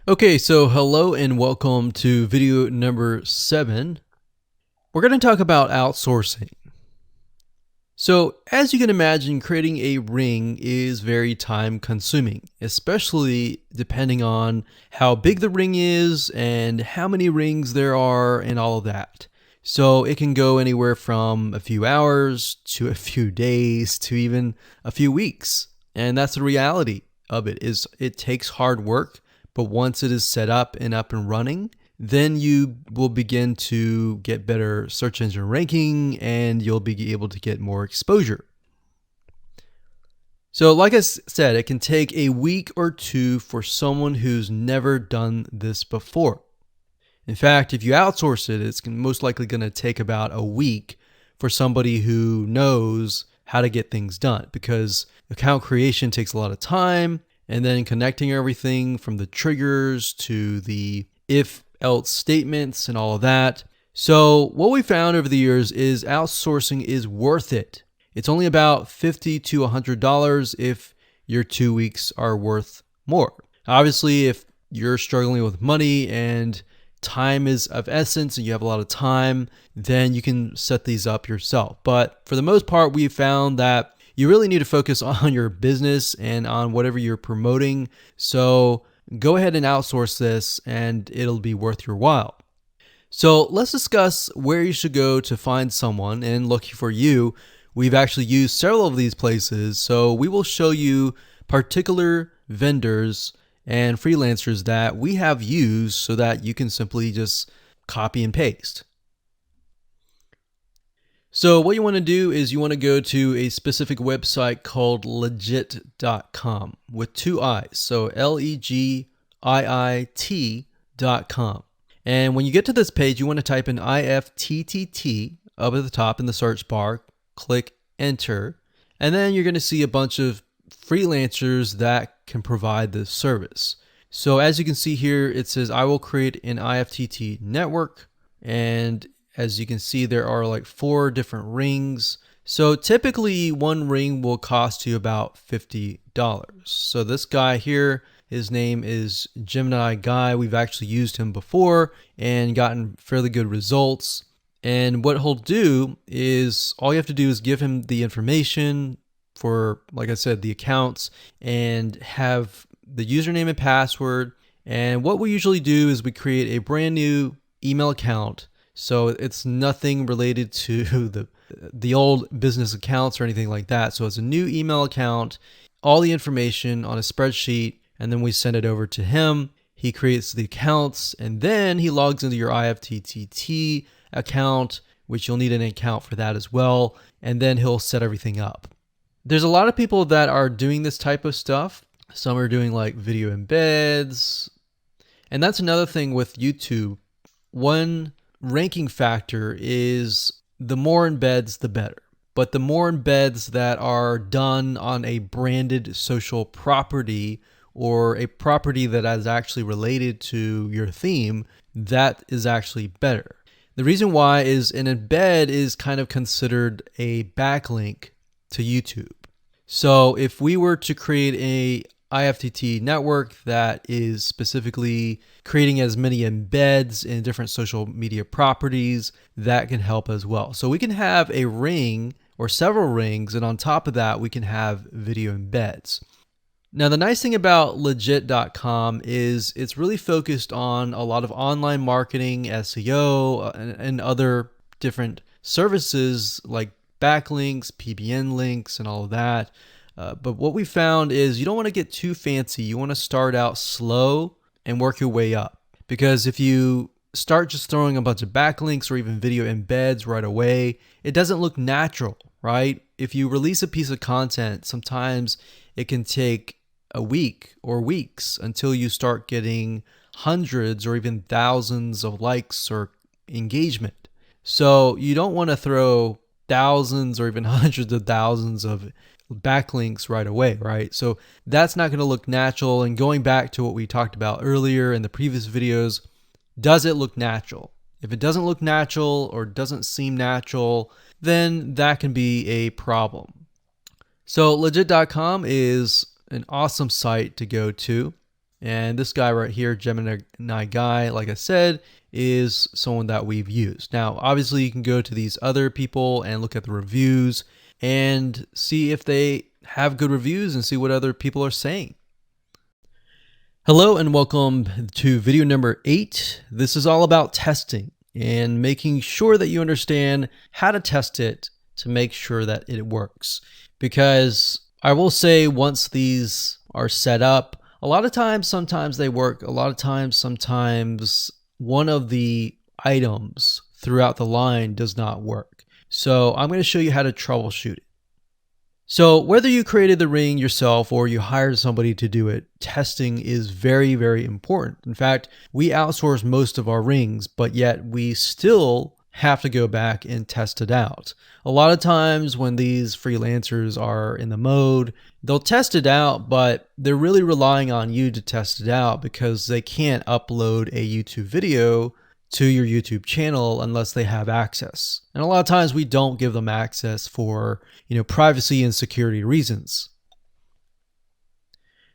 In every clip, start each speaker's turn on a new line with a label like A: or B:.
A: Okay, so hello and welcome to video number 7. We're going to talk about outsourcing. So, as you can imagine, creating a ring is very time consuming, especially depending on how big the ring is and how many rings there are and all of that. So, it can go anywhere from a few hours to a few days to even a few weeks. And that's the reality of it is it takes hard work, but once it is set up and running, then you will begin to get better search engine ranking and you'll be able to get more exposure. So, like I said, it can take a week or two for someone who's never done this before. In fact, if you outsource it, it's most likely going to take about a week for somebody who knows how to get things done, because account creation takes a lot of time, and then connecting everything from the triggers to the if else statements and all of that. So what we found over the years is outsourcing is worth it. It's only about $50 to $100 if your 2 weeks are worth more. Obviously, if you're struggling with money and time is of essence and you have a lot of time, then you can set these up yourself. But for the most part, we found that you really need to focus on your business and on whatever you're promoting. So go ahead and outsource this and it'll be worth your while. So let's discuss where you should go to find someone. And lucky for you, we've actually used several of these places. So we will show you particular vendors and freelancers that we have used so that you can simply just copy and paste. So what you want to do is you want to go to a specific website called legit.com with 2 I's. So LEGIIT.com. And when you get to this page, you want to type in IFTTT up at the top in the search bar, click enter, and then you're going to see a bunch of freelancers that can provide this service. So as you can see here, it says I will create an IFTT network, and as you can see, there are like 4 different rings. So typically one ring will cost you about $50. So this guy here, his name is Gemini Guy. We've actually used him before and gotten fairly good results. And what he'll do is all you have to do is give him the information for, like I said, the accounts, and have the username and password. And what we usually do is we create a brand new email account. So it's nothing related to the old business accounts or anything like that. So it's a new email account, all the information on a spreadsheet, and then we send it over to him. He creates the accounts, and then he logs into your IFTTT account, which you'll need an account for that as well, and then he'll set everything up. There's a lot of people that are doing this type of stuff. Some are doing like video embeds, and that's another thing with YouTube. One ranking factor is the more embeds, the better. But the more embeds that are done on a branded social property or a property that is actually related to your theme, that is actually better. The reason why is an embed is kind of considered a backlink to YouTube. So if we were to create a IFTT network that is specifically creating as many embeds in different social media properties, that can help as well. So we can have a ring or several rings, and on top of that, we can have video embeds. Now, the nice thing about legit.com is it's really focused on a lot of online marketing, SEO, and other different services like backlinks, PBN links, and all of that. But what we found is you don't want to get too fancy. You want to start out slow and work your way up. Because if you start just throwing a bunch of backlinks or even video embeds right away, it doesn't look natural, right? If you release a piece of content, sometimes it can take a week or weeks until you start getting hundreds or even thousands of likes or engagement. So you don't want to throw thousands or even hundreds of thousands of backlinks right away, right? So that's not going to look natural. And going back to what we talked about earlier in the previous videos, does it look natural? If it doesn't look natural or doesn't seem natural, then that can be a problem. So legit.com is an awesome site to go to. And this guy right here, Gemini Guy, like I said, is someone that we've used. Now, obviously, you can go to these other people and look at the reviews and see if they have good reviews and see what other people are saying. Hello and welcome to video number 8. This is all about testing and making sure that you understand how to test it to make sure that it works. Because I will say, once these are set up, a lot of times, sometimes they work. A lot of times, sometimes one of the items throughout the line does not work. So I'm going to show you how to troubleshoot it. So whether you created the ring yourself or you hired somebody to do it, testing is very, very important. In fact, we outsource most of our rings, but yet we still have to go back and test it out. A lot of times when these freelancers are in the mode, they'll test it out, but they're really relying on you to test it out because they can't upload a YouTube video to your YouTube channel unless they have access. And a lot of times we don't give them access for, privacy and security reasons.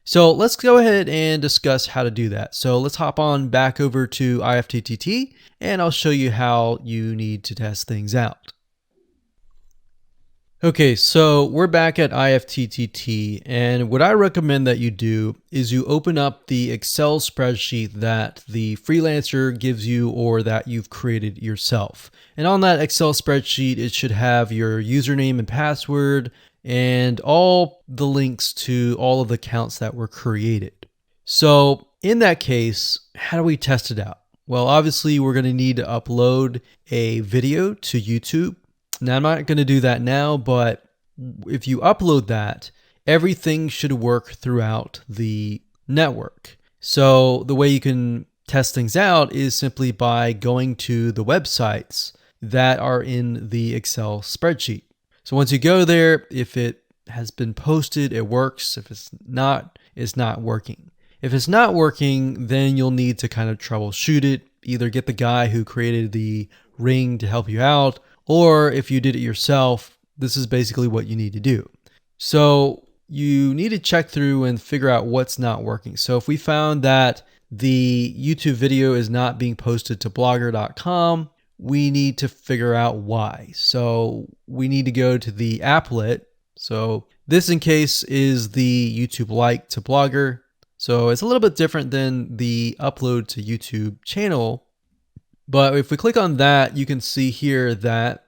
A: So let's go ahead and discuss how to do that. So let's hop on back over to IFTTT and I'll show you how you need to test things out. Okay, so we're back at IFTTT, and what I recommend that you do is you open up the Excel spreadsheet that the freelancer gives you or that you've created yourself. And on that Excel spreadsheet, it should have your username and password and all the links to all of the accounts that were created. So in that case, how do we test it out? Well, obviously, we're going to need to upload a video to YouTube. Now, I'm not going to do that now, but if you upload that, everything should work throughout the network. So the way you can test things out is simply by going to the websites that are in the Excel spreadsheet. So once you go there, if it has been posted, it works. If it's not working. If it's not working, then you'll need to kind of troubleshoot it. Either get the guy who created the ring to help you out, or if you did it yourself, this is basically what you need to do. So you need to check through and figure out what's not working. So if we found that the YouTube video is not being posted to blogger.com, we need to figure out why. So we need to go to the applet. So this, in case, is the YouTube like to Blogger. So it's a little bit different than the upload to YouTube channel. But if we click on that, you can see here that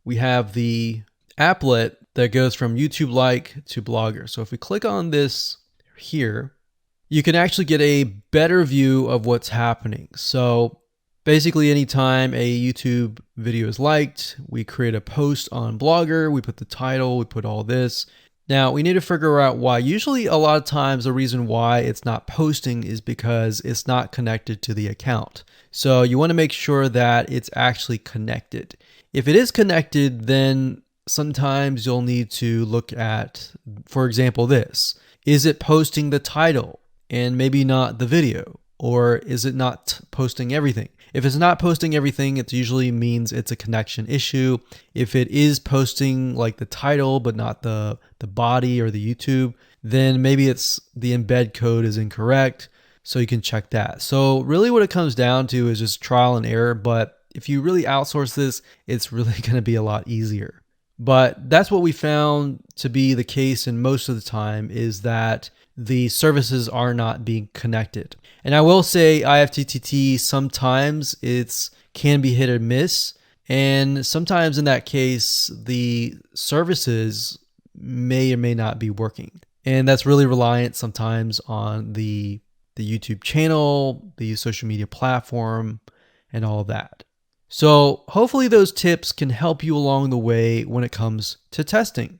A: we have the applet that goes from YouTube like to Blogger. So if we click on this here, you can actually get a better view of what's happening. So basically, anytime a YouTube video is liked, we create a post on Blogger, we put the title, we put all this. Now, we need to figure out why. Usually, a lot of times, the reason why it's not posting is because it's not connected to the account. So you want to make sure that it's actually connected. If it is connected, then sometimes you'll need to look at, for example, this. Is it posting the title and maybe not the video? Or is it not posting everything? If it's not posting everything, it usually means it's a connection issue. If it is posting like the title, but not the body or the YouTube, then maybe it's the embed code is incorrect. So you can check that. So really what it comes down to is just trial and error. But if you really outsource this, it's really going to be a lot easier. But that's what we found to be the case, and most of the time is that the services are not being connected. And I will say IFTTT, sometimes it's can be hit or miss. And sometimes in that case, the services may or may not be working. And that's really reliant sometimes on the YouTube channel, the social media platform, and all of that. So hopefully those tips can help you along the way when it comes to testing.